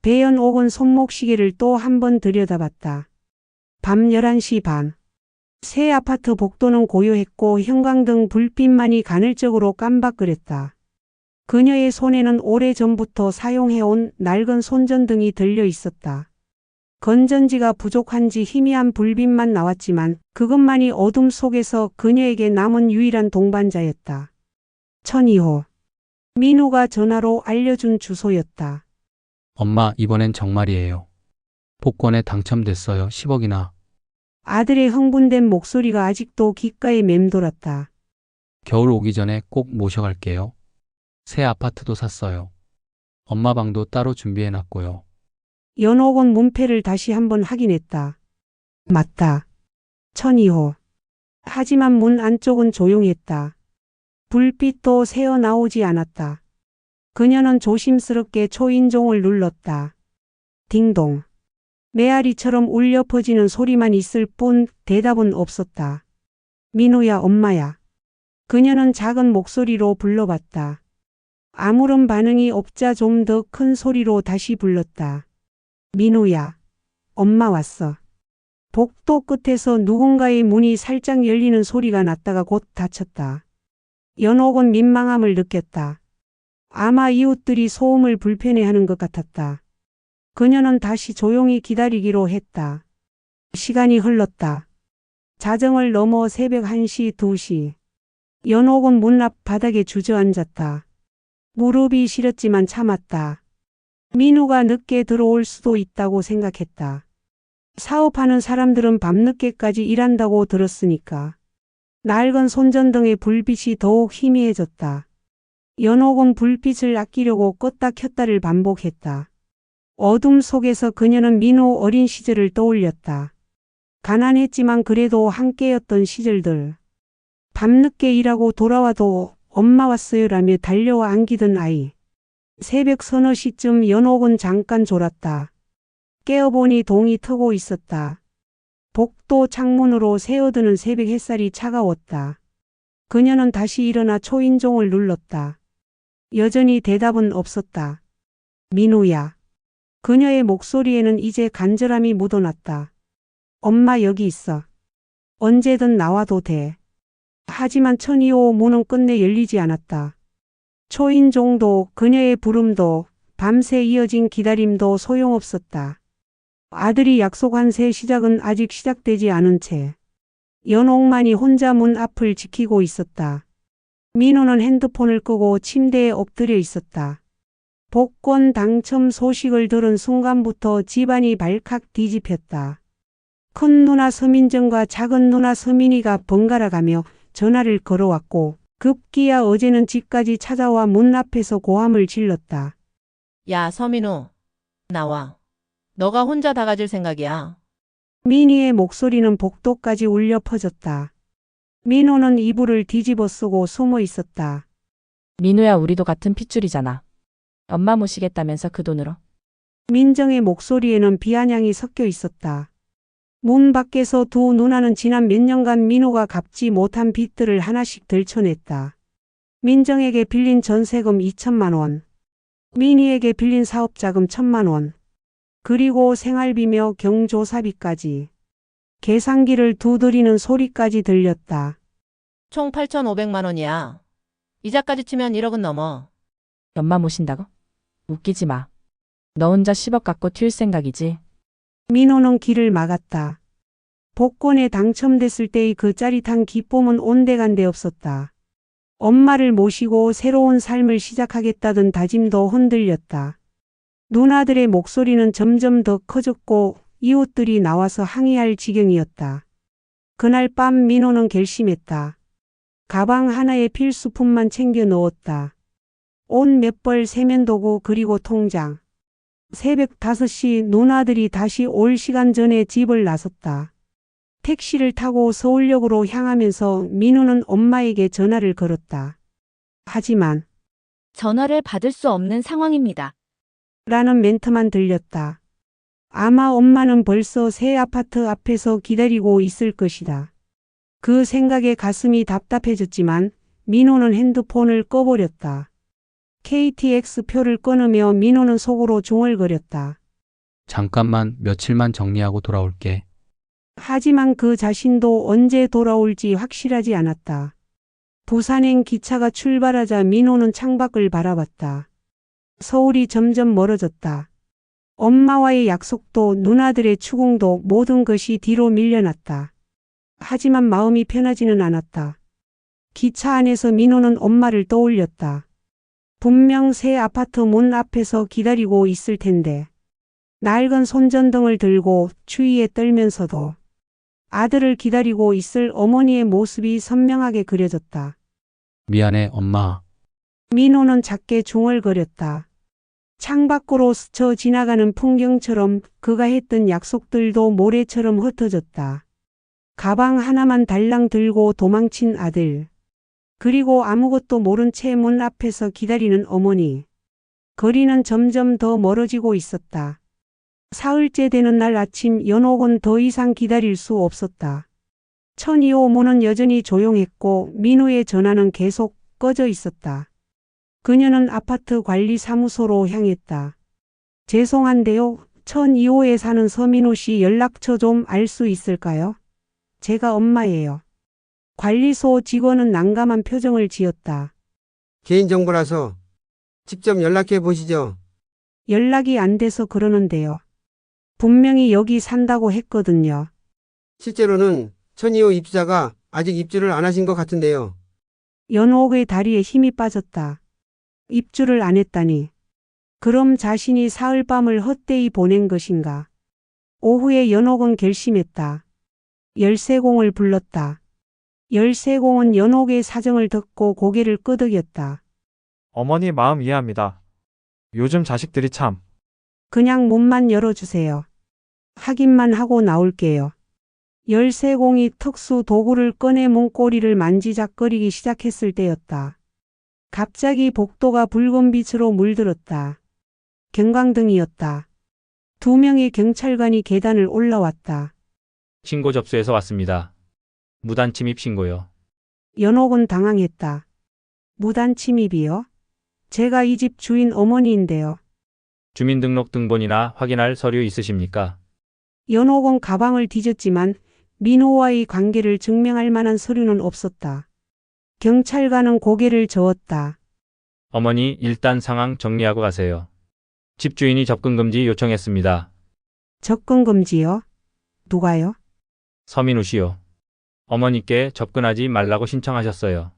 배연옥은 손목시계를 또 한 번 들여다봤다. 밤 11시 반. 새 아파트 복도는 고요했고 형광등 불빛만이 간헐적으로 깜박거렸다. 그녀의 손에는 오래전부터 사용해온 낡은 손전등이 들려 있었다. 건전지가 부족한지 희미한 불빛만 나왔지만 그것만이 어둠 속에서 그녀에게 남은 유일한 동반자였다. 1002호. 민우가 전화로 알려준 주소였다. 엄마, 이번엔 정말이에요. 복권에 당첨됐어요. 10억이나. 아들의 흥분된 목소리가 아직도 귓가에 맴돌았다. 겨울 오기 전에 꼭 모셔갈게요. 새 아파트도 샀어요. 엄마 방도 따로 준비해놨고요. 연옥은 문패를 다시 한번 확인했다. 맞다. 1002호. 하지만 문 안쪽은 조용했다. 불빛도 새어나오지 않았다. 그녀는 조심스럽게 초인종을 눌렀다. 딩동. 메아리처럼 울려 퍼지는 소리만 있을 뿐 대답은 없었다. 민우야, 엄마야. 그녀는 작은 목소리로 불러봤다. 아무런 반응이 없자 좀 더 큰 소리로 다시 불렀다. 민우야, 엄마 왔어. 복도 끝에서 누군가의 문이 살짝 열리는 소리가 났다가 곧 닫혔다. 연옥은 민망함을 느꼈다. 아마 이웃들이 소음을 불편해하는 것 같았다. 그녀는 다시 조용히 기다리기로 했다. 시간이 흘렀다. 자정을 넘어 새벽 1시, 2시. 연옥은 문 앞 바닥에 주저앉았다. 무릎이 시렸지만 참았다. 민우가 늦게 들어올 수도 있다고 생각했다. 사업하는 사람들은 밤늦게까지 일한다고 들었으니까. 낡은 손전등의 불빛이 더욱 희미해졌다. 연옥은 불빛을 아끼려고 껐다 켰다를 반복했다. 어둠 속에서 그녀는 민우 어린 시절을 떠올렸다. 가난했지만 그래도 함께였던 시절들. 밤늦게 일하고 돌아와도 엄마 왔어요라며 달려와 안기던 아이. 새벽 서너 시쯤 연옥은 잠깐 졸았다. 깨어보니 동이 트고 있었다. 복도 창문으로 새어드는 새벽 햇살이 차가웠다. 그녀는 다시 일어나 초인종을 눌렀다. 여전히 대답은 없었다. 민우야. 그녀의 목소리에는 이제 간절함이 묻어났다. 엄마 여기 있어. 언제든 나와도 돼. 하지만 1002호 문은 끝내 열리지 않았다. 초인종도 그녀의 부름도 밤새 이어진 기다림도 소용없었다. 아들이 약속한 새 시작은 아직 시작되지 않은 채 연옥만이 혼자 문 앞을 지키고 있었다. 민우는 핸드폰을 끄고 침대에 엎드려 있었다. 복권 당첨 소식을 들은 순간부터 집안이 발칵 뒤집혔다. 큰 누나 서민정과 작은 누나 서민이가 번갈아 가며 전화를 걸어왔고 급기야 어제는 집까지 찾아와 문 앞에서 고함을 질렀다. 야, 서민우. 나와. 너가 혼자 다 가질 생각이야. 민희의 목소리는 복도까지 울려 퍼졌다. 민호는 이불을 뒤집어 쓰고 숨어 있었다. 민우야, 우리도 같은 핏줄이잖아. 엄마 모시겠다면서 그 돈으로. 민정의 목소리에는 비아냥이 섞여 있었다. 문 밖에서 두 누나는 지난 몇 년간 민호가 갚지 못한 빚들을 하나씩 들춰냈다. 민정에게 빌린 전세금 2천만 원, 민희에게 빌린 사업자금 1,000만 원, 그리고 생활비며 경조사비까지. 계산기를 두드리는 소리까지 들렸다. 총 8,500만 원이야. 이자까지 치면 1억은 넘어. 엄마 모신다고? 웃기지 마. 너 혼자 10억 갖고 튈 생각이지? 민호는 길을 막았다. 복권에 당첨됐을 때의 그 짜릿한 기쁨은 온데간데 없었다. 엄마를 모시고 새로운 삶을 시작하겠다던 다짐도 흔들렸다. 누나들의 목소리는 점점 더 커졌고 이웃들이 나와서 항의할 지경이었다. 그날 밤 민호는 결심했다. 가방 하나에 필수품만 챙겨 넣었다. 옷 몇 벌, 세면도구, 그리고 통장. 새벽 5시 누나들이 다시 올 시간 전에 집을 나섰다. 택시를 타고 서울역으로 향하면서 민우는 엄마에게 전화를 걸었다. 하지만 전화를 받을 수 없는 상황입니다. 라는 멘트만 들렸다. 아마 엄마는 벌써 새 아파트 앞에서 기다리고 있을 것이다. 그 생각에 가슴이 답답해졌지만 민호는 핸드폰을 꺼버렸다. KTX 표를 끊으며 민호는 속으로 중얼거렸다. 잠깐만 며칠만 정리하고 돌아올게. 하지만 그 자신도 언제 돌아올지 확실하지 않았다. 부산행 기차가 출발하자 민호는 창밖을 바라봤다. 서울이 점점 멀어졌다. 엄마와의 약속도 누나들의 추궁도 모든 것이 뒤로 밀려났다. 하지만 마음이 편하지는 않았다. 기차 안에서 민호는 엄마를 떠올렸다. 분명 새 아파트 문 앞에서 기다리고 있을 텐데. 낡은 손전등을 들고 추위에 떨면서도 아들을 기다리고 있을 어머니의 모습이 선명하게 그려졌다. 미안해, 엄마. 민호는 작게 중얼거렸다. 창밖으로 스쳐 지나가는 풍경처럼 그가 했던 약속들도 모래처럼 흩어졌다. 가방 하나만 달랑 들고 도망친 아들. 그리고 아무것도 모른 채 문 앞에서 기다리는 어머니. 거리는 점점 더 멀어지고 있었다. 사흘째 되는 날 아침 연옥은 더 이상 기다릴 수 없었다. 1002호 문은 여전히 조용했고 민호의 전화는 계속 꺼져 있었다. 그녀는 아파트 관리사무소로 향했다. 죄송한데요. 1002호에 사는 서민호 씨 연락처 좀 알 수 있을까요? 제가 엄마예요. 관리소 직원은 난감한 표정을 지었다. 개인정보라서 직접 연락해 보시죠. 연락이 안 돼서 그러는데요. 분명히 여기 산다고 했거든요. 실제로는 1002호 입주자가 아직 입주를 안 하신 것 같은데요. 연옥의 다리에 힘이 빠졌다. 입주를 안 했다니. 그럼 자신이 사흘밤을 헛되이 보낸 것인가? 오후에 연옥은 결심했다. 열쇠공을 불렀다. 열쇠공은 연옥의 사정을 듣고 고개를 끄덕였다. 어머니 마음 이해합니다. 요즘 자식들이 참. 그냥 문만 열어주세요. 확인만 하고 나올게요. 열쇠공이 특수 도구를 꺼내 문고리를 만지작거리기 시작했을 때였다. 갑자기 복도가 붉은 빛으로 물들었다. 경광등이었다. 2명의 경찰관이 계단을 올라왔다. 신고 접수해서 왔습니다. 무단 침입 신고요. 연옥은 당황했다. 무단 침입이요? 제가 이 집 주인 어머니인데요. 주민등록 등본이나 확인할 서류 있으십니까? 연옥은 가방을 뒤졌지만 민호와의 관계를 증명할 만한 서류는 없었다. 경찰관은 고개를 저었다. 어머니 일단 상황 정리하고 가세요. 집주인이 접근 금지 요청했습니다. 접근 금지요? 누가요? 서민우 씨요. 어머니께 접근하지 말라고 신청하셨어요.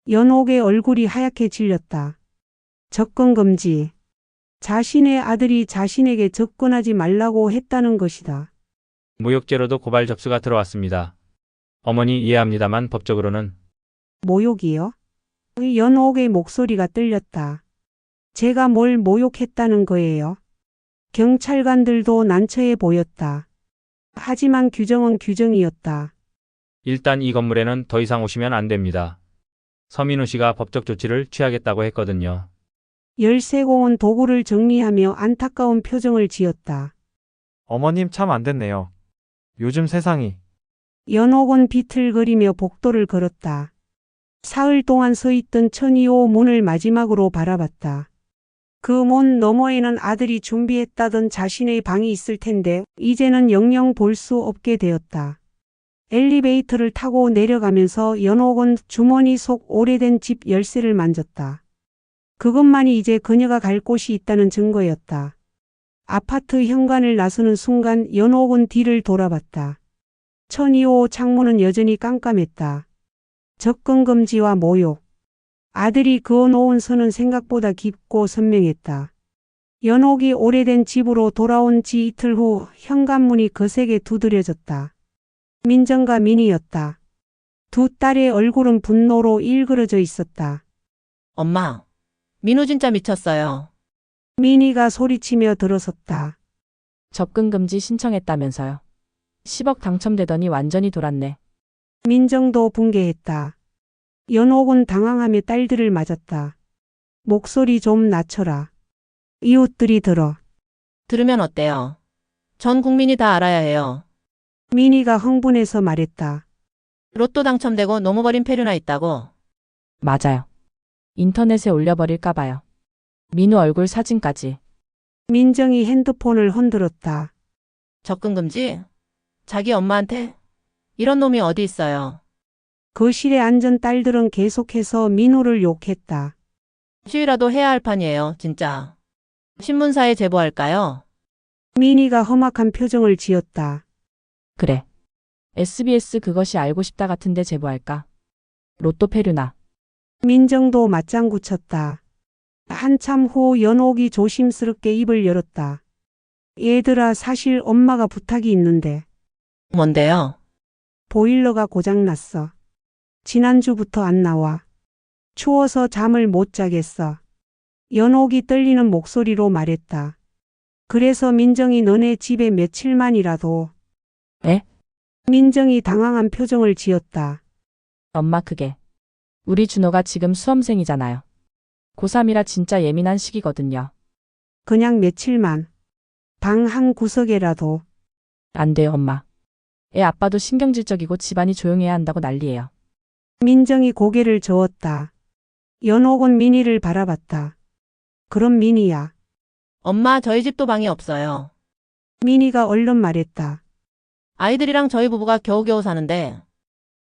연옥의 얼굴이 하얗게 질렸다. 접근 금지. 자신의 아들이 자신에게 접근하지 말라고 했다는 것이다. 모욕죄로도 고발 접수가 들어왔습니다. 어머니 이해합니다만 법적으로는 모욕이요? 연옥의 목소리가 떨렸다. 제가 뭘 모욕했다는 거예요? 경찰관들도 난처해 보였다. 하지만 규정은 규정이었다. 일단 이 건물에는 더 이상 오시면 안 됩니다. 서민우 씨가 법적 조치를 취하겠다고 했거든요. 열쇠공은 도구를 정리하며 안타까운 표정을 지었다. 어머님 참 안 됐네요. 요즘 세상이. 연옥은 비틀거리며 복도를 걸었다. 사흘 동안 서 있던 1002호 문을 마지막으로 바라봤다. 그 문 너머에는 아들이 준비했다던 자신의 방이 있을 텐데 이제는 영영 볼 수 없게 되었다. 엘리베이터를 타고 내려가면서 연옥은 주머니 속 오래된 집 열쇠를 만졌다. 그것만이 이제 그녀가 갈 곳이 있다는 증거였다. 아파트 현관을 나서는 순간 연옥은 뒤를 돌아봤다. 1002호 창문은 여전히 깜깜했다. 접근 금지와 모욕. 아들이 그어놓은 선은 생각보다 깊고 선명했다. 연옥이 오래된 집으로 돌아온 지 이틀 후 현관문이 거세게 두드려졌다. 민정과 민희였다. 두 딸의 얼굴은 분노로 일그러져 있었다. 엄마, 민호 진짜 미쳤어요. 민희가 소리치며 들어섰다. 접근 금지 신청했다면서요. 10억 당첨되더니 완전히 돌았네. 민정도 붕괴했다. 연옥은 당황하며 딸들을 맞았다. 목소리 좀 낮춰라. 이웃들이 들어. 들으면 어때요? 전 국민이 다 알아야 해요. 민희가 흥분해서 말했다. 로또 당첨되고 노무버린 폐류나 있다고. 맞아요. 인터넷에 올려버릴까 봐요. 민우 얼굴 사진까지. 민정이 핸드폰을 흔들었다. 접근 금지? 자기 엄마한테? 이런 놈이 어디 있어요? 거실에 앉은 딸들은 계속해서 민우를 욕했다. 시위라도 해야 할 판이에요, 진짜. 신문사에 제보할까요? 민희가 험악한 표정을 지었다. 그래. SBS 그것이 알고 싶다 같은데 제보할까? 로또 페류나. 민정도 맞장구 쳤다. 한참 후 연옥이 조심스럽게 입을 열었다. 얘들아, 사실 엄마가 부탁이 있는데. 뭔데요? 보일러가 고장났어. 지난주부터 안 나와. 추워서 잠을 못 자겠어. 연옥이 떨리는 목소리로 말했다. 그래서 민정이 너네 집에 며칠만이라도. 에? 민정이 당황한 표정을 지었다. 엄마 그게. 우리 준호가 지금 수험생이잖아요. 고3이라 진짜 예민한 시기거든요. 그냥 며칠만. 방 한 구석에라도. 안 돼요, 엄마. 애 아빠도 신경질적이고 집안이 조용해야 한다고 난리예요. 민정이 고개를 저었다. 연옥은 민희를 바라봤다. 그럼 민희야. 엄마, 저희 집도 방이 없어요. 민희가 얼른 말했다. 아이들이랑 저희 부부가 겨우겨우 사는데.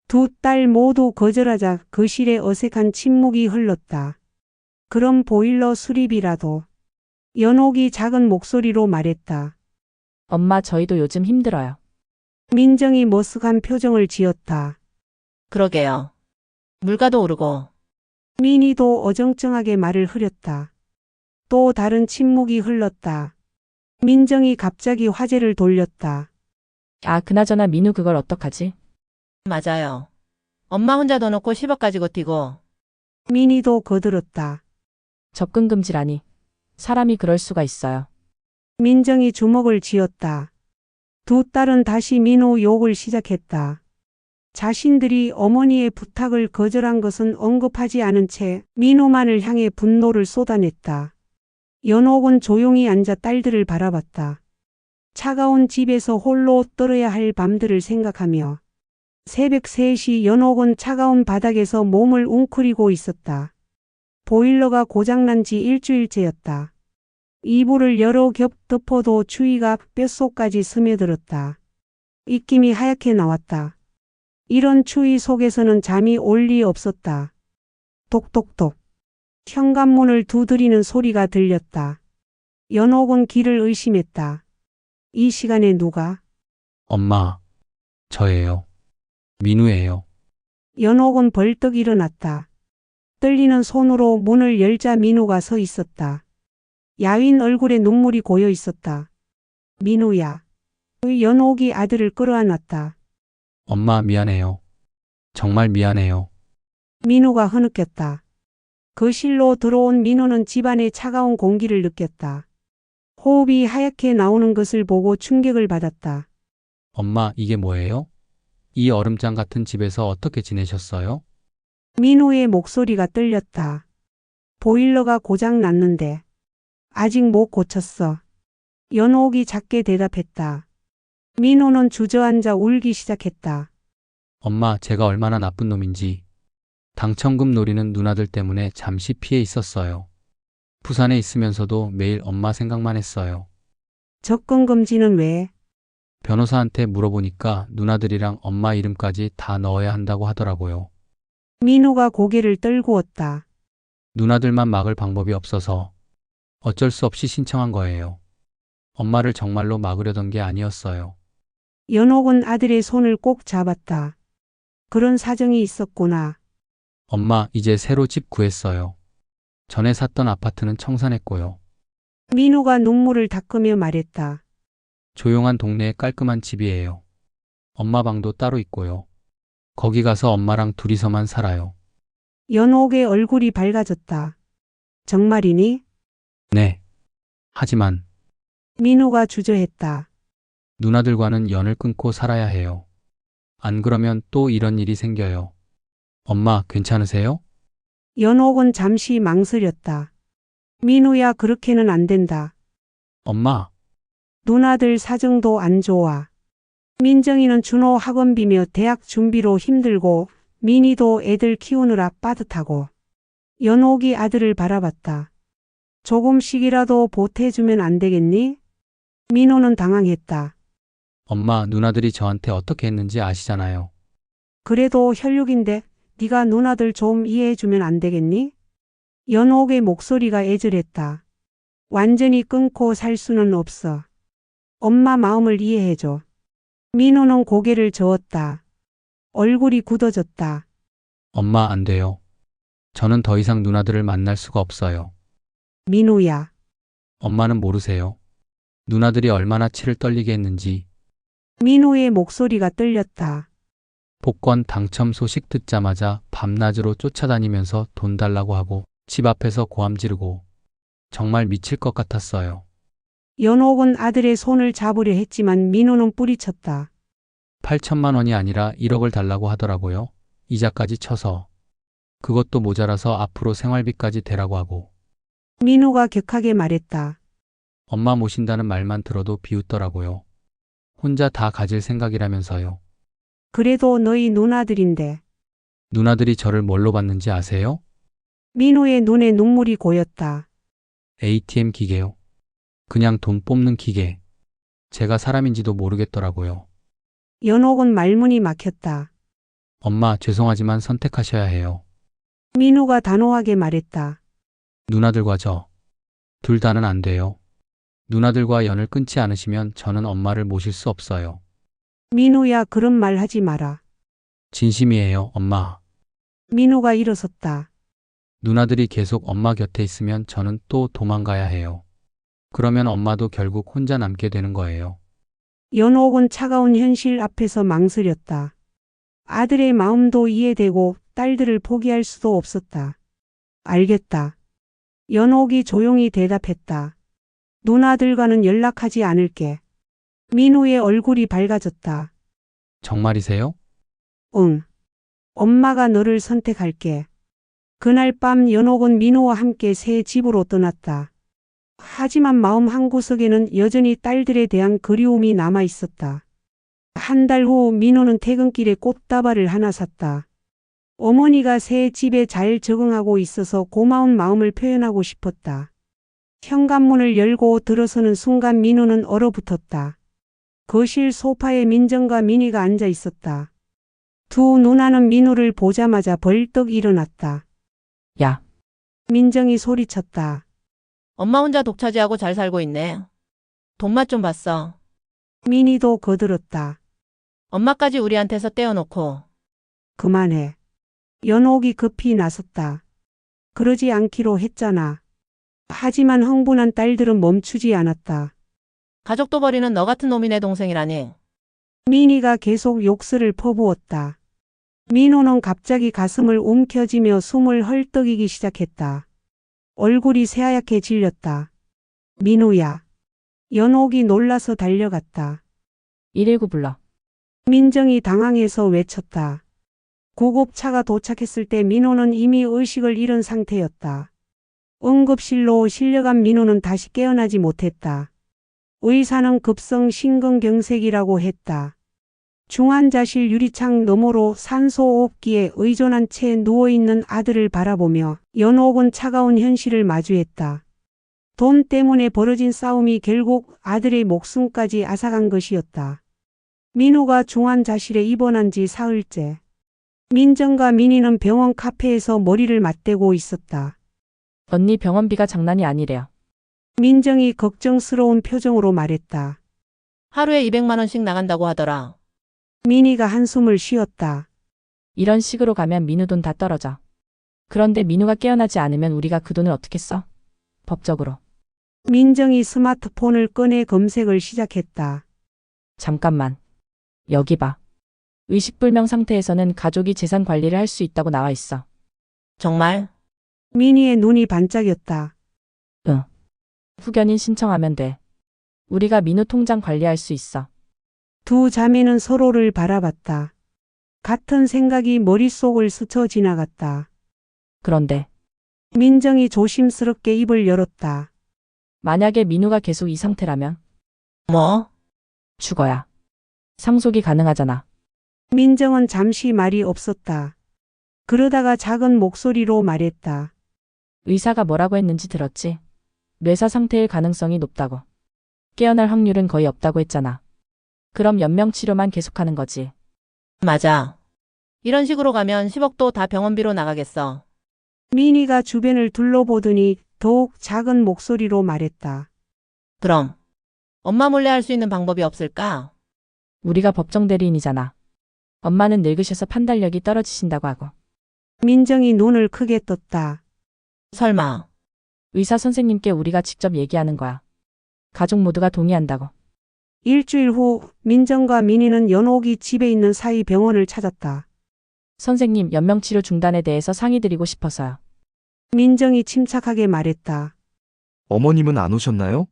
두 딸 모두 거절하자 거실에 어색한 침묵이 흘렀다. 그럼 보일러 수리비라도. 연옥이 작은 목소리로 말했다. 엄마 저희도 요즘 힘들어요. 민정이 머쓱한 표정을 지었다. 그러게요. 물가도 오르고. 민희도 어정쩡하게 말을 흐렸다. 또 다른 침묵이 흘렀다. 민정이 갑자기 화제를 돌렸다. 아 그나저나 민우 그걸 어떡하지? 맞아요. 엄마 혼자 더 놓고 10억 가지고 튀고. 민희도 거들었다. 접근 금지라니. 사람이 그럴 수가 있어요. 민정이 주먹을 쥐었다. 두 딸은 다시 민우 욕을 시작했다. 자신들이 어머니의 부탁을 거절한 것은 언급하지 않은 채 민우만을 향해 분노를 쏟아냈다. 연옥은 조용히 앉아 딸들을 바라봤다. 차가운 집에서 홀로 떨어야 할 밤들을 생각하며 새벽 3시 연옥은 차가운 바닥에서 몸을 웅크리고 있었다. 보일러가 고장난 지 일주일째였다. 이불을 여러 겹 덮어도 추위가 뼛속까지 스며들었다. 입김이 하얗게 나왔다. 이런 추위 속에서는 잠이 올 리 없었다. 똑똑똑. 현관문을 두드리는 소리가 들렸다. 연옥은 귀를 의심했다. 이 시간에 누가? 엄마, 저예요. 민우예요. 연옥은 벌떡 일어났다. 떨리는 손으로 문을 열자 민우가 서 있었다. 야윈 얼굴에 눈물이 고여 있었다. 민우야. 연옥이 아들을 끌어안았다. 엄마 미안해요. 정말 미안해요. 민우가 흐느꼈다. 거실로 들어온 민우는 집안의 차가운 공기를 느꼈다. 호흡이 하얗게 나오는 것을 보고 충격을 받았다. 엄마 이게 뭐예요? 이 얼음장 같은 집에서 어떻게 지내셨어요? 민우의 목소리가 떨렸다. 보일러가 고장 났는데 아직 못 고쳤어. 연옥이 작게 대답했다. 민우는 주저앉아 울기 시작했다. 엄마 제가 얼마나 나쁜 놈인지. 당첨금 노리는 누나들 때문에 잠시 피해 있었어요. 부산에 있으면서도 매일 엄마 생각만 했어요. 접근 금지는 왜? 변호사한테 물어보니까 누나들이랑 엄마 이름까지 다 넣어야 한다고 하더라고요. 민우가 고개를 떨구었다. 누나들만 막을 방법이 없어서 어쩔 수 없이 신청한 거예요. 엄마를 정말로 막으려던 게 아니었어요. 연옥은 아들의 손을 꼭 잡았다. 그런 사정이 있었구나. 엄마 이제 새로 집 구했어요. 전에 샀던 아파트는 청산했고요. 민우가 눈물을 닦으며 말했다. 조용한 동네에 깔끔한 집이에요. 엄마 방도 따로 있고요. 거기 가서 엄마랑 둘이서만 살아요. 연옥의 얼굴이 밝아졌다. 정말이니? 네. 하지만 민우가 주저했다. 누나들과는 연을 끊고 살아야 해요. 안 그러면 또 이런 일이 생겨요. 엄마 괜찮으세요? 연옥은 잠시 망설였다. 민우야, 그렇게는 안 된다. 엄마, 누나들 사정도 안 좋아. 민정이는 준호 학원비며 대학 준비로 힘들고 민희도 애들 키우느라 빠듯하고. 연옥이 아들을 바라봤다. 조금씩이라도 보태주면 안 되겠니? 민호는 당황했다. 엄마, 누나들이 저한테 어떻게 했는지 아시잖아요. 그래도 혈육인데 네가 누나들 좀 이해해주면 안 되겠니? 연옥의 목소리가 애절했다. 완전히 끊고 살 수는 없어. 엄마 마음을 이해해줘. 민호는 고개를 저었다. 얼굴이 굳어졌다. 엄마, 안 돼요. 저는 더 이상 누나들을 만날 수가 없어요. 민호야. 엄마는 모르세요. 누나들이 얼마나 치를 떨리게 했는지. 민호의 목소리가 떨렸다. 복권 당첨 소식 듣자마자 밤낮으로 쫓아다니면서 돈 달라고 하고 집 앞에서 고함 지르고 정말 미칠 것 같았어요. 연옥은 아들의 손을 잡으려 했지만 민호는 뿌리쳤다. 8천만 원이 아니라 1억을 달라고 하더라고요. 이자까지 쳐서. 그것도 모자라서 앞으로 생활비까지 대라고 하고. 민호가 격하게 말했다. 엄마 모신다는 말만 들어도 비웃더라고요. 혼자 다 가질 생각이라면서요. 그래도 너희 누나들인데. 누나들이 저를 뭘로 봤는지 아세요? 민호의 눈에 눈물이 고였다. ATM 기계요. 그냥 돈 뽑는 기계. 제가 사람인지도 모르겠더라고요. 연옥은 말문이 막혔다. 엄마, 죄송하지만 선택하셔야 해요. 민호가 단호하게 말했다. 누나들과 저. 둘 다는 안 돼요. 누나들과 연을 끊지 않으시면 저는 엄마를 모실 수 없어요. 민호야, 그런 말 하지 마라. 진심이에요, 엄마. 민호가 일어섰다. 누나들이 계속 엄마 곁에 있으면 저는 또 도망가야 해요. 그러면 엄마도 결국 혼자 남게 되는 거예요. 연옥은 차가운 현실 앞에서 망설였다. 아들의 마음도 이해되고 딸들을 포기할 수도 없었다. 알겠다. 연옥이 조용히 대답했다. 누나들과는 연락하지 않을게. 민호의 얼굴이 밝아졌다. 정말이세요? 응. 엄마가 너를 선택할게. 그날 밤 연옥은 민호와 함께 새 집으로 떠났다. 하지만 마음 한구석에는 여전히 딸들에 대한 그리움이 남아 있었다. 한 달 후 민호는 퇴근길에 꽃다발을 하나 샀다. 어머니가 새 집에 잘 적응하고 있어서 고마운 마음을 표현하고 싶었다. 현관문을 열고 들어서는 순간 민호는 얼어붙었다. 거실 소파에 민정과 민희가 앉아 있었다. 두 누나는 민호를 보자마자 벌떡 일어났다. 야, 민정이 소리쳤다. 엄마 혼자 독차지하고 잘 살고 있네. 돈맛 좀 봤어. 민희도 거들었다. 엄마까지 우리한테서 떼어놓고. 그만해. 연옥이 급히 나섰다. 그러지 않기로 했잖아. 하지만 흥분한 딸들은 멈추지 않았다. 가족도 버리는 너 같은 놈이 내 동생이라니. 민희가 계속 욕설을 퍼부었다. 민호는 갑자기 가슴을 움켜쥐며 숨을 헐떡이기 시작했다. 얼굴이 새하얗게 질렸다. 민호야. 연옥이 놀라서 달려갔다. 119 불러. 민정이 당황해서 외쳤다. 구급차가 도착했을 때 민호는 이미 의식을 잃은 상태였다. 응급실로 실려간 민호는 다시 깨어나지 못했다. 의사는 급성 심근경색이라고 했다. 중환자실 유리창 너머로 산소호흡기에 의존한 채 누워있는 아들을 바라보며 연옥은 차가운 현실을 마주했다. 돈 때문에 벌어진 싸움이 결국 아들의 목숨까지 앗아간 것이었다. 민호가 중환자실에 입원한 지 사흘째. 민정과 민희는 병원 카페에서 머리를 맞대고 있었다. 언니 병원비가 장난이 아니래요. 민정이 걱정스러운 표정으로 말했다. 하루에 200만 원씩 나간다고 하더라. 민희가 한숨을 쉬었다. 이런 식으로 가면 민우 돈 다 떨어져. 그런데 민우가 깨어나지 않으면 우리가 그 돈을 어떻게 써? 법적으로. 민정이 스마트폰을 꺼내 검색을 시작했다. 잠깐만. 여기 봐. 의식불명 상태에서는 가족이 재산 관리를 할 수 있다고 나와 있어. 정말? 민희의 눈이 반짝였다. 응. 후견인 신청하면 돼. 우리가 민우 통장 관리할 수 있어. 두 자매는 서로를 바라봤다. 같은 생각이 머릿속을 스쳐 지나갔다. 그런데 민정이 조심스럽게 입을 열었다. 만약에 민우가 계속 이 상태라면 뭐? 죽어야. 상속이 가능하잖아. 민정은 잠시 말이 없었다. 그러다가 작은 목소리로 말했다. 의사가 뭐라고 했는지 들었지? 뇌사 상태일 가능성이 높다고. 깨어날 확률은 거의 없다고 했잖아. 그럼 연명 치료만 계속하는 거지. 맞아. 이런 식으로 가면 10억도 다 병원비로 나가겠어. 민희가 주변을 둘러보더니 더욱 작은 목소리로 말했다. 그럼 엄마 몰래 할 수 있는 방법이 없을까? 우리가 법정 대리인이잖아. 엄마는 늙으셔서 판단력이 떨어지신다고 하고. 민정이 눈을 크게 떴다. 설마. 의사 선생님께 우리가 직접 얘기하는 거야. 가족 모두가 동의한다고. 일주일 후 민정과 민희는 연옥이 집에 있는 사이 병원을 찾았다. 선생님, 연명치료 중단에 대해서 상의드리고 싶어서요. 민정이 침착하게 말했다. 어머님은 안 오셨나요?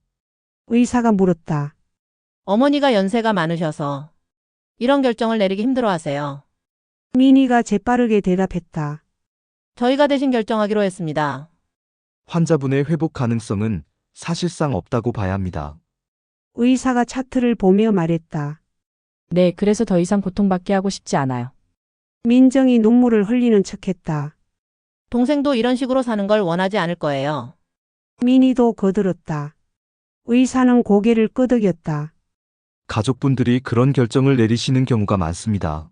의사가 물었다. 어머니가 연세가 많으셔서 이런 결정을 내리기 힘들어하세요. 민희가 재빠르게 대답했다. 저희가 대신 결정하기로 했습니다. 환자분의 회복 가능성은 사실상 없다고 봐야 합니다. 의사가 차트를 보며 말했다. 네, 그래서 더 이상 고통받게 하고 싶지 않아요. 민정이 눈물을 흘리는 척했다. 동생도 이런 식으로 사는 걸 원하지 않을 거예요. 민희도 거들었다. 의사는 고개를 끄덕였다. 가족분들이 그런 결정을 내리시는 경우가 많습니다.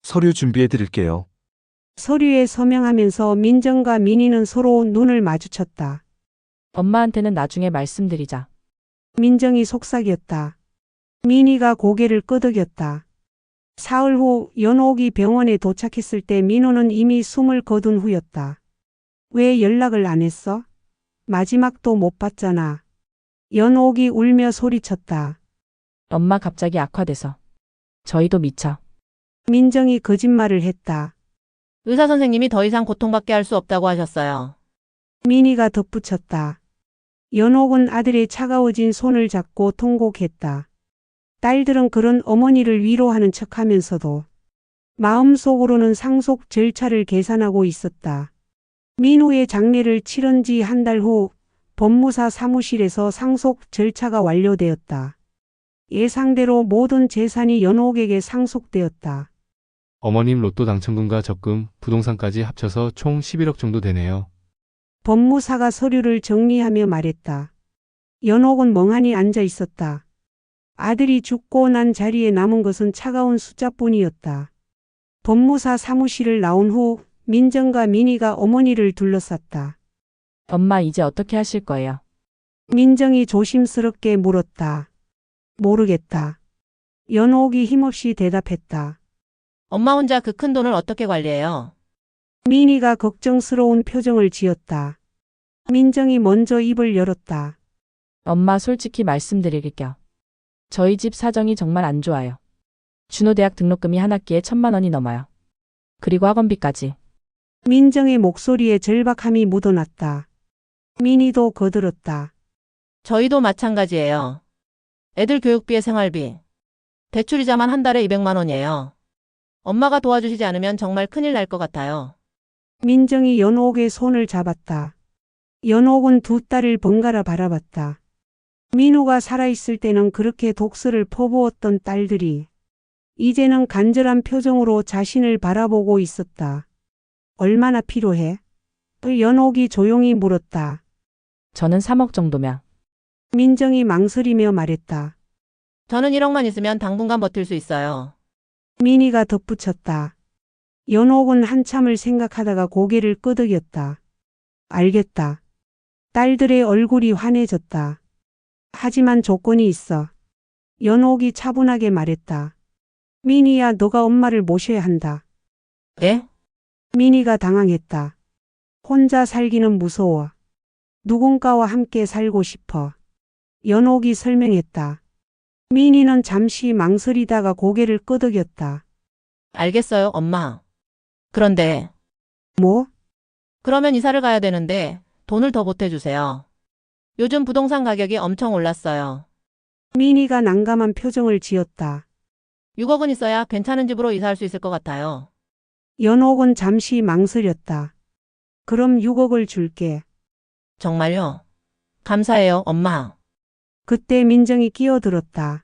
서류 준비해 드릴게요. 서류에 서명하면서 민정과 민희는 서로 눈을 마주쳤다. 엄마한테는 나중에 말씀드리자. 민정이 속삭였다. 민희가 고개를 끄덕였다. 사흘 후 연옥이 병원에 도착했을 때 민호는 이미 숨을 거둔 후였다. 왜 연락을 안 했어? 마지막도 못 봤잖아. 연옥이 울며 소리쳤다. 엄마 갑자기 악화돼서. 저희도 미쳐. 민정이 거짓말을 했다. 의사 선생님이 더 이상 고통받게 할 수 없다고 하셨어요. 민희가 덧붙였다. 연옥은 아들의 차가워진 손을 잡고 통곡했다. 딸들은 그런 어머니를 위로하는 척하면서도 마음속으로는 상속 절차를 계산하고 있었다. 민호의 장례를 치른 지 한 달 후 법무사 사무실에서 상속 절차가 완료되었다. 예상대로 모든 재산이 연옥에게 상속되었다. 어머님 로또 당첨금과 적금, 부동산까지 합쳐서 총 11억 정도 되네요. 법무사가 서류를 정리하며 말했다. 연옥은 멍하니 앉아 있었다. 아들이 죽고 난 자리에 남은 것은 차가운 숫자뿐이었다. 법무사 사무실을 나온 후 민정과 민희가 어머니를 둘러쌌다. 엄마 이제 어떻게 하실 거예요? 민정이 조심스럽게 물었다. 모르겠다. 연옥이 힘없이 대답했다. 엄마 혼자 그 큰 돈을 어떻게 관리해요? 민희가 걱정스러운 표정을 지었다. 민정이 먼저 입을 열었다. 엄마 솔직히 말씀드릴게요. 저희 집 사정이 정말 안 좋아요. 준호대학 등록금이 한 학기에 1,000만 원이 넘어요. 그리고 학원비까지. 민정의 목소리에 절박함이 묻어났다. 민희도 거들었다. 저희도 마찬가지예요. 애들 교육비에 생활비. 대출이자만 한 달에 200만 원이에요. 엄마가 도와주시지 않으면 정말 큰일 날 것 같아요. 민정이 연옥의 손을 잡았다. 연옥은 두 딸을 번갈아 바라봤다. 민호가 살아있을 때는 그렇게 독서를 퍼부었던 딸들이 이제는 간절한 표정으로 자신을 바라보고 있었다. 얼마나 필요해? 연옥이 조용히 물었다. 저는 3억 정도면. 민정이 망설이며 말했다. 저는 1억만 있으면 당분간 버틸 수 있어요. 민희가 덧붙였다. 연옥은 한참을 생각하다가 고개를 끄덕였다. 알겠다. 딸들의 얼굴이 환해졌다. 하지만 조건이 있어. 연옥이 차분하게 말했다. 민희야, 너가 엄마를 모셔야 한다. 예? 민희가 당황했다. 혼자 살기는 무서워. 누군가와 함께 살고 싶어. 연옥이 설명했다. 민희는 잠시 망설이다가 고개를 끄덕였다. 알겠어요, 엄마. 그런데 뭐? 그러면 이사를 가야 되는데 돈을 더 보태주세요. 요즘 부동산 가격이 엄청 올랐어요. 민희가 난감한 표정을 지었다. 6억은 있어야 괜찮은 집으로 이사할 수 있을 것 같아요. 연옥은 잠시 망설였다. 그럼 6억을 줄게. 정말요? 감사해요, 엄마. 그때 민정이 끼어들었다.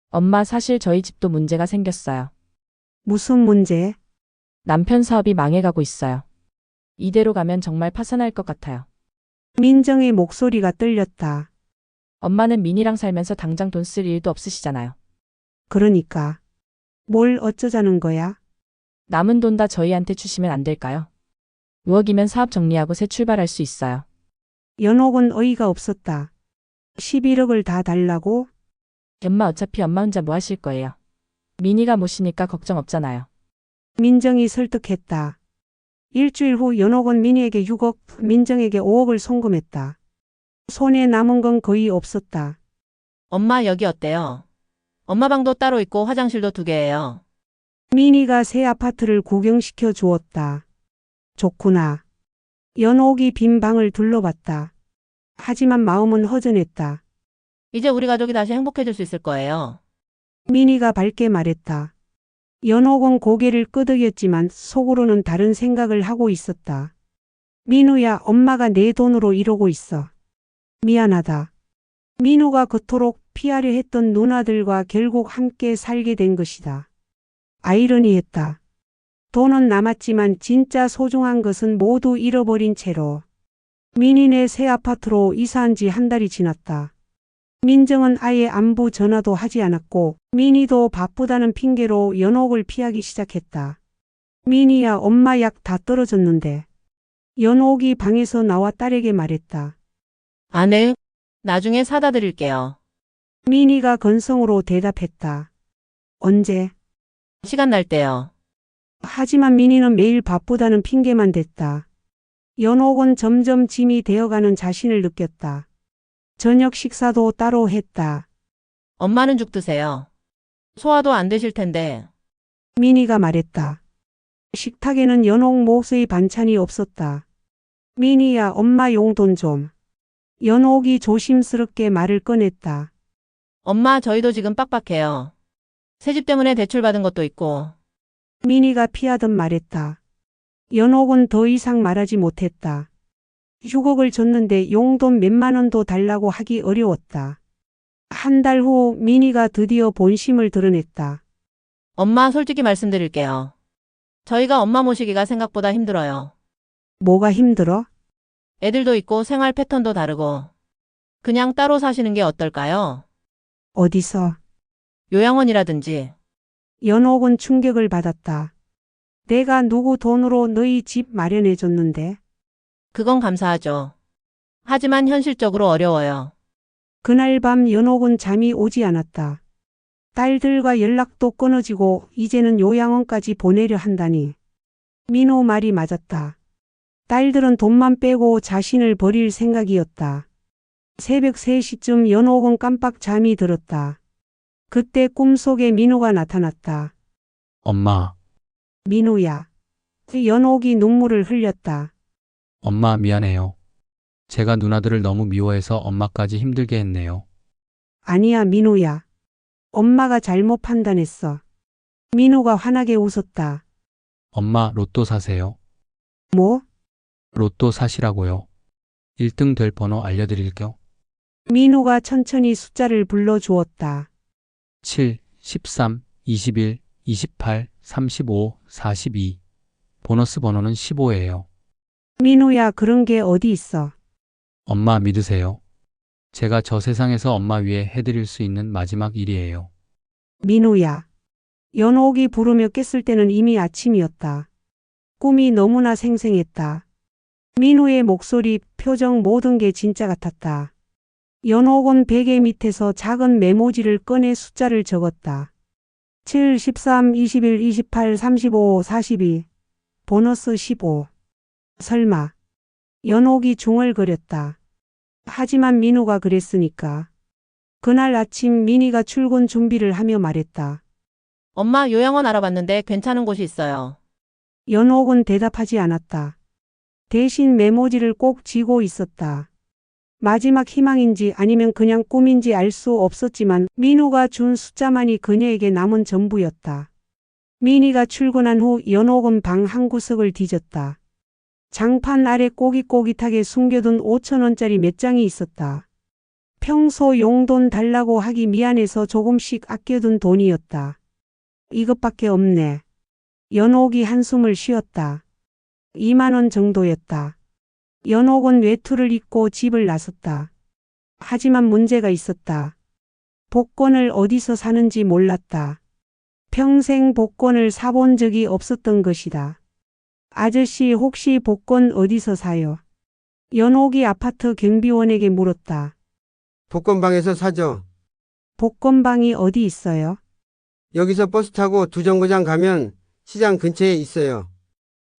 엄마 사실 저희 집도 문제가 생겼어요. 무슨 문제? 남편 사업이 망해가고 있어요. 이대로 가면 정말 파산할 것 같아요. 민정의 목소리가 떨렸다. 엄마는 민이랑 살면서 당장 돈 쓸 일도 없으시잖아요. 그러니까. 뭘 어쩌자는 거야? 남은 돈 다 저희한테 주시면 안 될까요? 5억이면 사업 정리하고 새 출발할 수 있어요. 연옥은 어이가 없었다. 11억을 다 달라고? 엄마 어차피 엄마 혼자 뭐 하실 거예요. 민이가 모시니까 걱정 없잖아요. 민정이 설득했다. 일주일 후 연옥은 민희에게 6억, 민정에게 5억을 송금했다. 손에 남은 건 거의 없었다. 엄마 여기 어때요? 엄마 방도 따로 있고 화장실도 2개예요. 민희가 새 아파트를 구경시켜 주었다. 좋구나. 연옥이 빈 방을 둘러봤다. 하지만 마음은 허전했다. 이제 우리 가족이 다시 행복해질 수 있을 거예요. 민희가 밝게 말했다. 연옥은 고개를 끄덕였지만 속으로는 다른 생각을 하고 있었다. 민우야, 엄마가 내 돈으로 이러고 있어. 미안하다. 민우가 그토록 피하려 했던 누나들과 결국 함께 살게 된 것이다. 아이러니했다. 돈은 남았지만 진짜 소중한 것은 모두 잃어버린 채로 민희네 새 아파트로 이사한 지 한 달이 지났다. 민정은 아예 안부 전화도 하지 않았고 민희도 바쁘다는 핑계로 연옥을 피하기 시작했다. 민희야, 엄마 약 다 떨어졌는데. 연옥이 방에서 나와 딸에게 말했다. 아네, 나중에 사다 드릴게요. 민희가 건성으로 대답했다. 언제? 시간 날 때요. 하지만 민희는 매일 바쁘다는 핑계만 댔다. 연옥은 점점 짐이 되어가는 자신을 느꼈다. 저녁 식사도 따로 했다. 엄마는 죽 드세요. 소화도 안 되실 텐데. 민희가 말했다. 식탁에는 연옥 몫의 반찬이 없었다. 민희야, 엄마 용돈 좀. 연옥이 조심스럽게 말을 꺼냈다. 엄마 저희도 지금 빡빡해요. 새집 때문에 대출 받은 것도 있고. 민희가 피하듯 말했다. 연옥은 더 이상 말하지 못했다. 6억을 줬는데 용돈 몇만 원도 달라고 하기 어려웠다. 한 달 후 민희가 드디어 본심을 드러냈다. 엄마 솔직히 말씀드릴게요. 저희가 엄마 모시기가 생각보다 힘들어요. 뭐가 힘들어? 애들도 있고 생활 패턴도 다르고. 그냥 따로 사시는 게 어떨까요? 어디서? 요양원이라든지. 연옥은 충격을 받았다. 내가 누구 돈으로 너희 집 마련해 줬는데. 그건 감사하죠. 하지만 현실적으로 어려워요. 그날 밤 연옥은 잠이 오지 않았다. 딸들과 연락도 끊어지고 이제는 요양원까지 보내려 한다니. 민호 말이 맞았다. 딸들은 돈만 빼고 자신을 버릴 생각이었다. 새벽 3시쯤 연옥은 깜빡 잠이 들었다. 그때 꿈속에 민호가 나타났다. 엄마, 민호야. 연옥이 눈물을 흘렸다. 엄마 미안해요. 제가 누나들을 너무 미워해서 엄마까지 힘들게 했네요. 아니야, 민호야. 엄마가 잘못 판단했어. 민호가 환하게 웃었다. 엄마 로또 사세요. 뭐? 로또 사시라고요. 1등 될 번호 알려드릴게요. 민호가 천천히 숫자를 불러주었다. 7, 13, 21, 28, 35, 42. 보너스 번호는 15예요. 민호야, 그런 게 어디 있어. 엄마 믿으세요. 제가 저 세상에서 엄마 위해 해드릴 수 있는 마지막 일이에요. 민호야. 연옥이 부르며 깼을 때는 이미 아침이었다. 꿈이 너무나 생생했다. 민호의 목소리, 표정 모든 게 진짜 같았다. 연옥은 베개 밑에서 작은 메모지를 꺼내 숫자를 적었다. 7, 13, 21, 28, 35, 42. 보너스 15. 설마. 연옥이 중얼거렸다. 하지만 민호가 그랬으니까. 그날 아침 민희가 출근 준비를 하며 말했다. 엄마 요양원 알아봤는데 괜찮은 곳이 있어요. 연옥은 대답하지 않았다. 대신 메모지를 꼭 쥐고 있었다. 마지막 희망인지 아니면 그냥 꿈인지 알 수 없었지만 민호가 준 숫자만이 그녀에게 남은 전부였다. 민희가 출근한 후 연옥은 방 한 구석을 뒤졌다. 장판 아래 꼬깃꼬깃하게 숨겨둔 5,000원짜리 몇 장이 있었다. 평소 용돈 달라고 하기 미안해서 조금씩 아껴둔 돈이었다. 이것밖에 없네. 연옥이 한숨을 쉬었다. 2만 원 정도였다. 연옥은 외투를 입고 집을 나섰다. 하지만 문제가 있었다. 복권을 어디서 사는지 몰랐다. 평생 복권을 사본 적이 없었던 것이다. 아저씨 혹시 복권 어디서 사요? 연옥이 아파트 경비원에게 물었다. 복권방에서 사죠. 복권방이 어디 있어요? 여기서 버스 타고 두 정거장 가면 시장 근처에 있어요.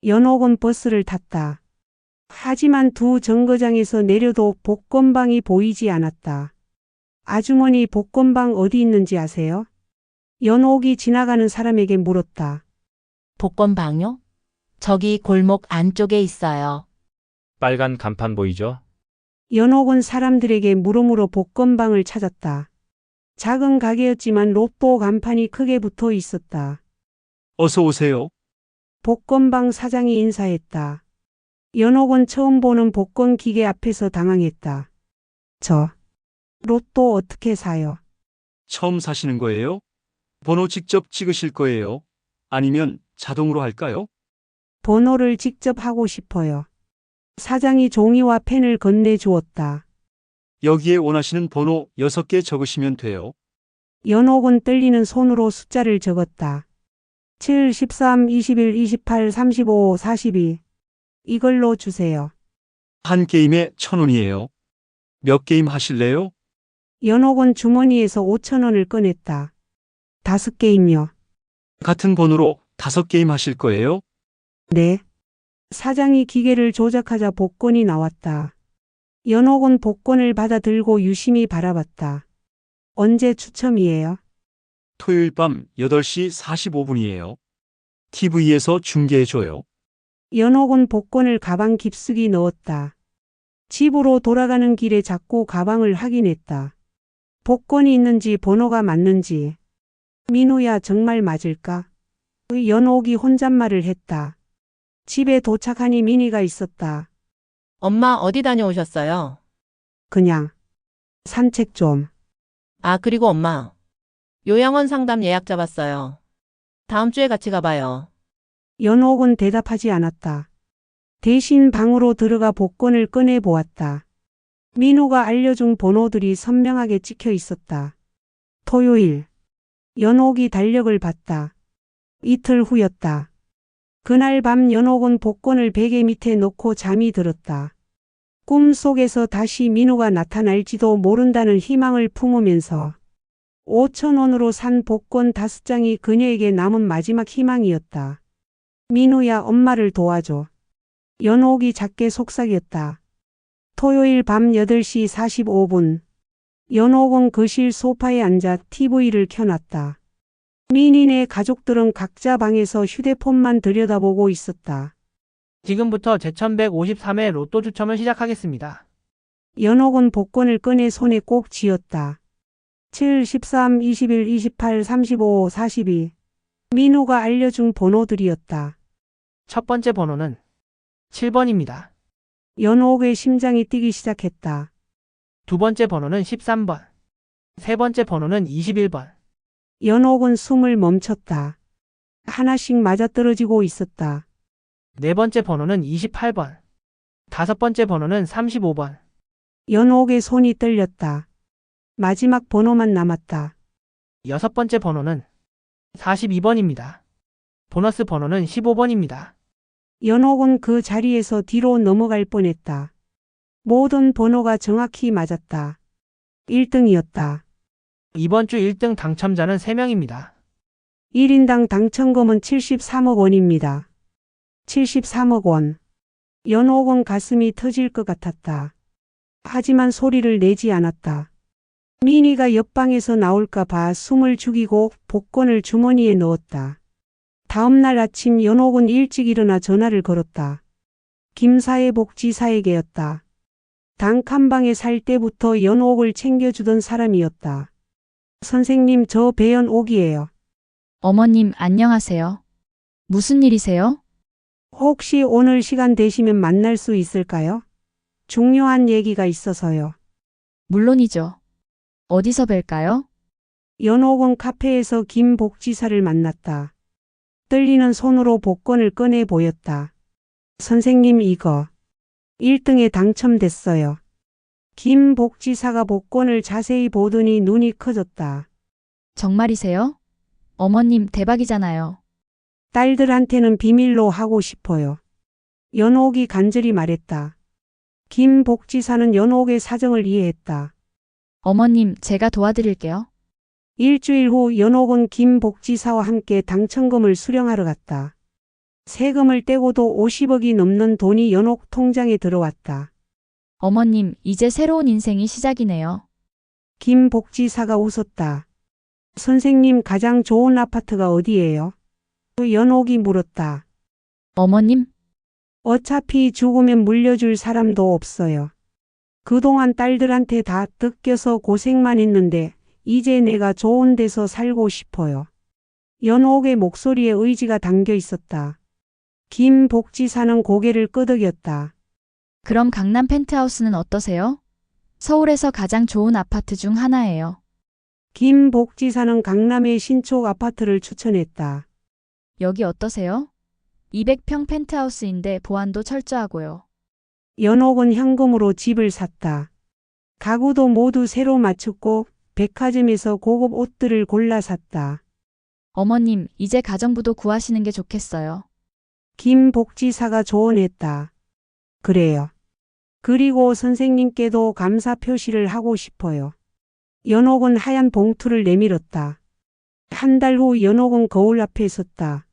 연옥은 버스를 탔다. 하지만 두 정거장에서 내려도 복권방이 보이지 않았다. 아주머니 복권방 어디 있는지 아세요? 연옥이 지나가는 사람에게 물었다. 복권방요? 저기 골목 안쪽에 있어요. 빨간 간판 보이죠? 연옥은 사람들에게 물음으로 복권방을 찾았다. 작은 가게였지만 로또 간판이 크게 붙어 있었다. 어서 오세요. 복권방 사장이 인사했다. 연옥은 처음 보는 복권 기계 앞에서 당황했다. 저 로또 어떻게 사요? 처음 사시는 거예요? 번호 직접 찍으실 거예요? 아니면 자동으로 할까요? 번호를 직접 하고 싶어요. 사장이 종이와 펜을 건네주었다. 여기에 원하시는 번호 6개 적으시면 돼요. 연옥은 떨리는 손으로 숫자를 적었다. 7, 13, 21, 28, 35, 42. 이걸로 주세요. 한 게임에 1,000원이에요. 몇 게임 하실래요? 연옥은 주머니에서 5,000원을 꺼냈다. 5게임요. 같은 번호로 5게임 하실 거예요? 네. 사장이 기계를 조작하자 복권이 나왔다. 연옥은 복권을 받아 들고 유심히 바라봤다. 언제 추첨이에요? 토요일 밤 8시 45분이에요. TV에서 중계해줘요. 연옥은 복권을 가방 깊숙이 넣었다. 집으로 돌아가는 길에 자꾸 가방을 확인했다. 복권이 있는지 번호가 맞는지. 민우야, 정말 맞을까? 연옥이 혼잣말을 했다. 집에 도착하니 미니가 있었다. 엄마 어디 다녀오셨어요? 그냥 산책 좀. 아, 그리고 엄마. 요양원 상담 예약 잡았어요. 다음 주에 같이 가봐요. 연옥은 대답하지 않았다. 대신 방으로 들어가 복권을 꺼내 보았다. 민우가 알려준 번호들이 선명하게 찍혀 있었다. 토요일. 연옥이 달력을 봤다. 이틀 후였다. 그날 밤 연옥은 복권을 베개 밑에 놓고 잠이 들었다. 꿈속에서 다시 민우가 나타날지도 모른다는 희망을 품으면서 5,000원으로 산 복권 5장이 그녀에게 남은 마지막 희망이었다. 민우야, 엄마를 도와줘. 연옥이 작게 속삭였다. 토요일 밤 8시 45분. 연옥은 거실 소파에 앉아 TV를 켜놨다. 민인의 가족들은 각자 방에서 휴대폰만 들여다보고 있었다. 지금부터 제1153회 로또 추첨을 시작하겠습니다. 연옥은 복권을 꺼내 손에 꼭 쥐었다. 7, 13, 21, 28, 35, 42. 민우가 알려준 번호들이었다. 첫 번째 번호는 7번입니다. 연옥의 심장이 뛰기 시작했다. 두 번째 번호는 13번. 세 번째 번호는 21번. 연옥은 숨을 멈췄다. 하나씩 맞아떨어지고 있었다. 네 번째 번호는 28번. 다섯 번째 번호는 35번. 연옥의 손이 떨렸다. 마지막 번호만 남았다. 여섯 번째 번호는 42번입니다. 보너스 번호는 15번입니다. 연옥은 그 자리에서 뒤로 넘어갈 뻔했다. 모든 번호가 정확히 맞았다. 1등이었다. 이번 주 1등 당첨자는 3명입니다. 1인당 당첨금은 73억 원입니다. 73억 원. 연옥은 가슴이 터질 것 같았다. 하지만 소리를 내지 않았다. 미니가 옆방에서 나올까 봐 숨을 죽이고 복권을 주머니에 넣었다. 다음 날 아침 연옥은 일찍 일어나 전화를 걸었다. 김사회복 지사에게였다. 단칸방에 살 때부터 연옥을 챙겨주던 사람이었다. 선생님, 저 배연옥이에요. 어머님, 안녕하세요. 무슨 일이세요? 혹시 오늘 시간 되시면 만날 수 있을까요? 중요한 얘기가 있어서요. 물론이죠. 어디서 뵐까요? 연옥은 카페에서 김 복지사를 만났다. 떨리는 손으로 복권을 꺼내 보였다. 선생님, 이거. 1등에 당첨됐어요. 김 복지사가 복권을 자세히 보더니 눈이 커졌다. 정말이세요? 어머님 대박이잖아요. 딸들한테는 비밀로 하고 싶어요. 연옥이 간절히 말했다. 김 복지사는 연옥의 사정을 이해했다. 어머님 제가 도와드릴게요. 일주일 후 연옥은 김 복지사와 함께 당첨금을 수령하러 갔다. 세금을 떼고도 50억이 넘는 돈이 연옥 통장에 들어왔다. 어머님 이제 새로운 인생이 시작이네요. 김 복지사가 웃었다. 선생님 가장 좋은 아파트가 어디예요? 연옥이 물었다. 어머님 어차피 죽으면 물려줄 사람도 없어요. 그동안 딸들한테 다 뜯겨서 고생만 했는데 이제 내가 좋은 데서 살고 싶어요. 연옥의 목소리에 의지가 담겨 있었다. 김 복지사는 고개를 끄덕였다. 그럼 강남 펜트하우스는 어떠세요? 서울에서 가장 좋은 아파트 중 하나예요. 김 복지사는 강남의 신축 아파트를 추천했다. 여기 어떠세요? 200평 펜트하우스인데 보안도 철저하고요. 연옥은 현금으로 집을 샀다. 가구도 모두 새로 맞췄고 백화점에서 고급 옷들을 골라 샀다. 어머님 이제 가정부도 구하시는 게 좋겠어요. 김 복지사가 조언했다. 그래요. 그리고 선생님께도 감사 표시를 하고 싶어요. 연옥은 하얀 봉투를 내밀었다. 한 달 후 연옥은 거울 앞에 섰다.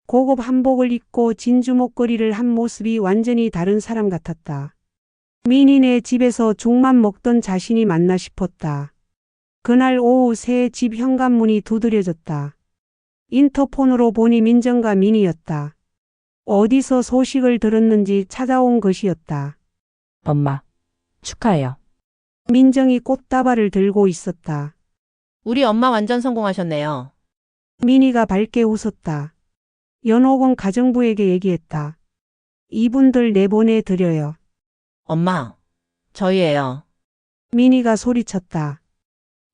고급 한복을 입고 진주 목걸이를 한 모습이 완전히 다른 사람 같았다. 민희네 집에서 죽만 먹던 자신이 맞나 싶었다. 그날 오후 새 집 현관문이 두드려졌다. 인터폰으로 보니 민정과 민희였다. 어디서 소식을 들었는지 찾아온 것이었다. 엄마, 축하해요. 민정이 꽃다발을 들고 있었다. 우리 엄마 완전 성공하셨네요. 민희가 밝게 웃었다. 연옥은 가정부에게 얘기했다. 이분들 내보내 드려요. 엄마, 저희예요. 민희가 소리쳤다.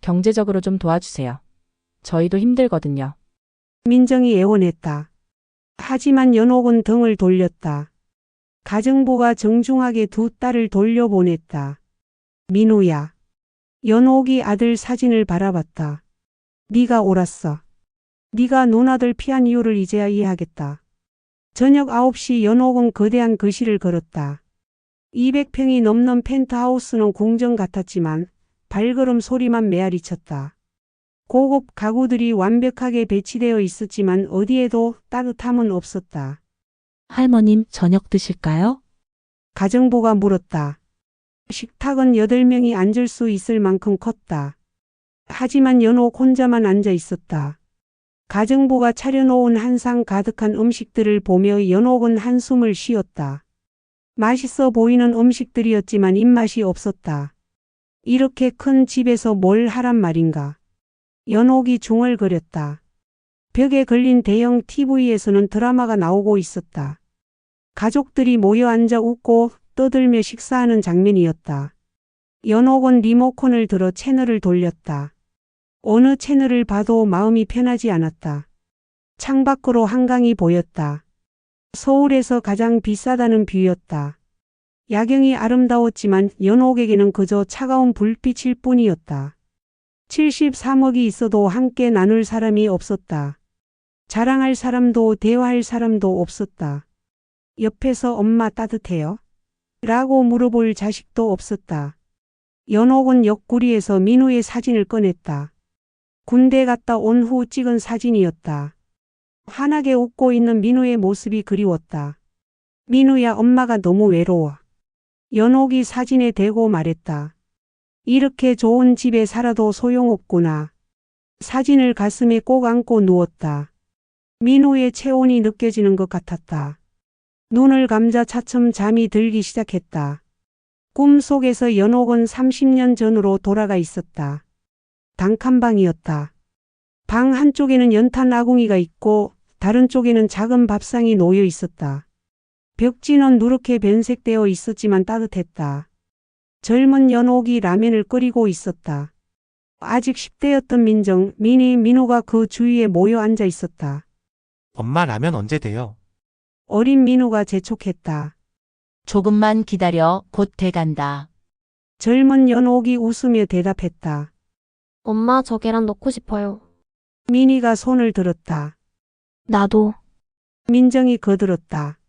경제적으로 좀 도와주세요. 저희도 힘들거든요. 민정이 애원했다. 하지만 연옥은 등을 돌렸다. 가정부가 정중하게 두 딸을 돌려보냈다. 민우야. 연옥이 아들 사진을 바라봤다. 네가 옳았어. 네가 누나들 피한 이유를 이제야 이해하겠다. 저녁 9시 연옥은 거대한 글씨를 걸었다. 200평이 넘는 펜트하우스는 궁정 같았지만 발걸음 소리만 메아리쳤다. 고급 가구들이 완벽하게 배치되어 있었지만 어디에도 따뜻함은 없었다. 할머님 저녁 드실까요? 가정부가 물었다. 식탁은 8명이 앉을 수 있을 만큼 컸다. 하지만 연옥 혼자만 앉아 있었다. 가정부가 차려놓은 한상 가득한 음식들을 보며 연옥은 한숨을 쉬었다. 맛있어 보이는 음식들이었지만 입맛이 없었다. 이렇게 큰 집에서 뭘 하란 말인가. 연옥이 중얼거렸다. 벽에 걸린 대형 TV에서는 드라마가 나오고 있었다. 가족들이 모여 앉아 웃고 떠들며 식사하는 장면이었다. 연옥은 리모컨을 들어 채널을 돌렸다. 어느 채널을 봐도 마음이 편하지 않았다. 창밖으로 한강이 보였다. 서울에서 가장 비싸다는 뷰였다. 야경이 아름다웠지만 연옥에게는 그저 차가운 불빛일 뿐이었다. 73억이 있어도 함께 나눌 사람이 없었다. 자랑할 사람도 대화할 사람도 없었다. 옆에서 엄마 따뜻해요? 라고 물어볼 자식도 없었다. 연옥은 옆구리에서 민우의 사진을 꺼냈다. 군대 갔다 온 후 찍은 사진이었다. 환하게 웃고 있는 민우의 모습이 그리웠다. 민우야, 엄마가 너무 외로워. 연옥이 사진에 대고 말했다. 이렇게 좋은 집에 살아도 소용없구나. 사진을 가슴에 꼭 안고 누웠다. 민우의 체온이 느껴지는 것 같았다. 눈을 감자 차츰 잠이 들기 시작했다. 꿈속에서 연옥은 30년 전으로 돌아가 있었다. 단칸방이었다. 방 한쪽에는 연탄 아궁이가 있고 다른 쪽에는 작은 밥상이 놓여 있었다. 벽지는 누렇게 변색되어 있었지만 따뜻했다. 젊은 연옥이 라면을 끓이고 있었다. 아직 10대였던 민정, 민희, 민우가 그 주위에 모여 앉아 있었다. 엄마 라면 언제 돼요? 어린 민우가 재촉했다. 조금만 기다려, 곧 돼간다. 젊은 연옥이 웃으며 대답했다. 엄마, 저 계란 넣고 싶어요. 민희가 손을 들었다. 나도. 민정이 거들었다.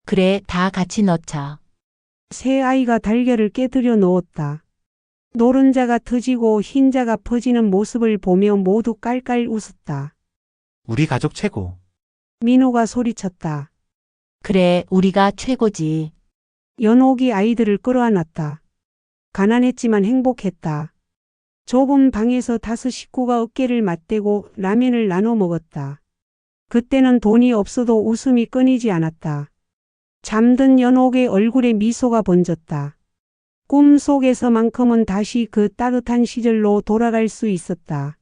그래, 다 같이 넣자. 새 아이가 달걀을 깨뜨려 놓았다. 노른자가 터지고 흰자가 퍼지는 모습을 보며 모두 깔깔 웃었다. 우리 가족 최고. 민호가 소리쳤다. 그래, 우리가 최고지. 연옥이 아이들을 끌어안았다. 가난했지만 행복했다. 좁은 방에서 5 식구가 어깨를 맞대고 라면을 나눠 먹었다. 그때는 돈이 없어도 웃음이 끊이지 않았다. 잠든 연옥의 얼굴에 미소가 번졌다. 꿈속에서만큼은 다시 그 따뜻한 시절로 돌아갈 수 있었다.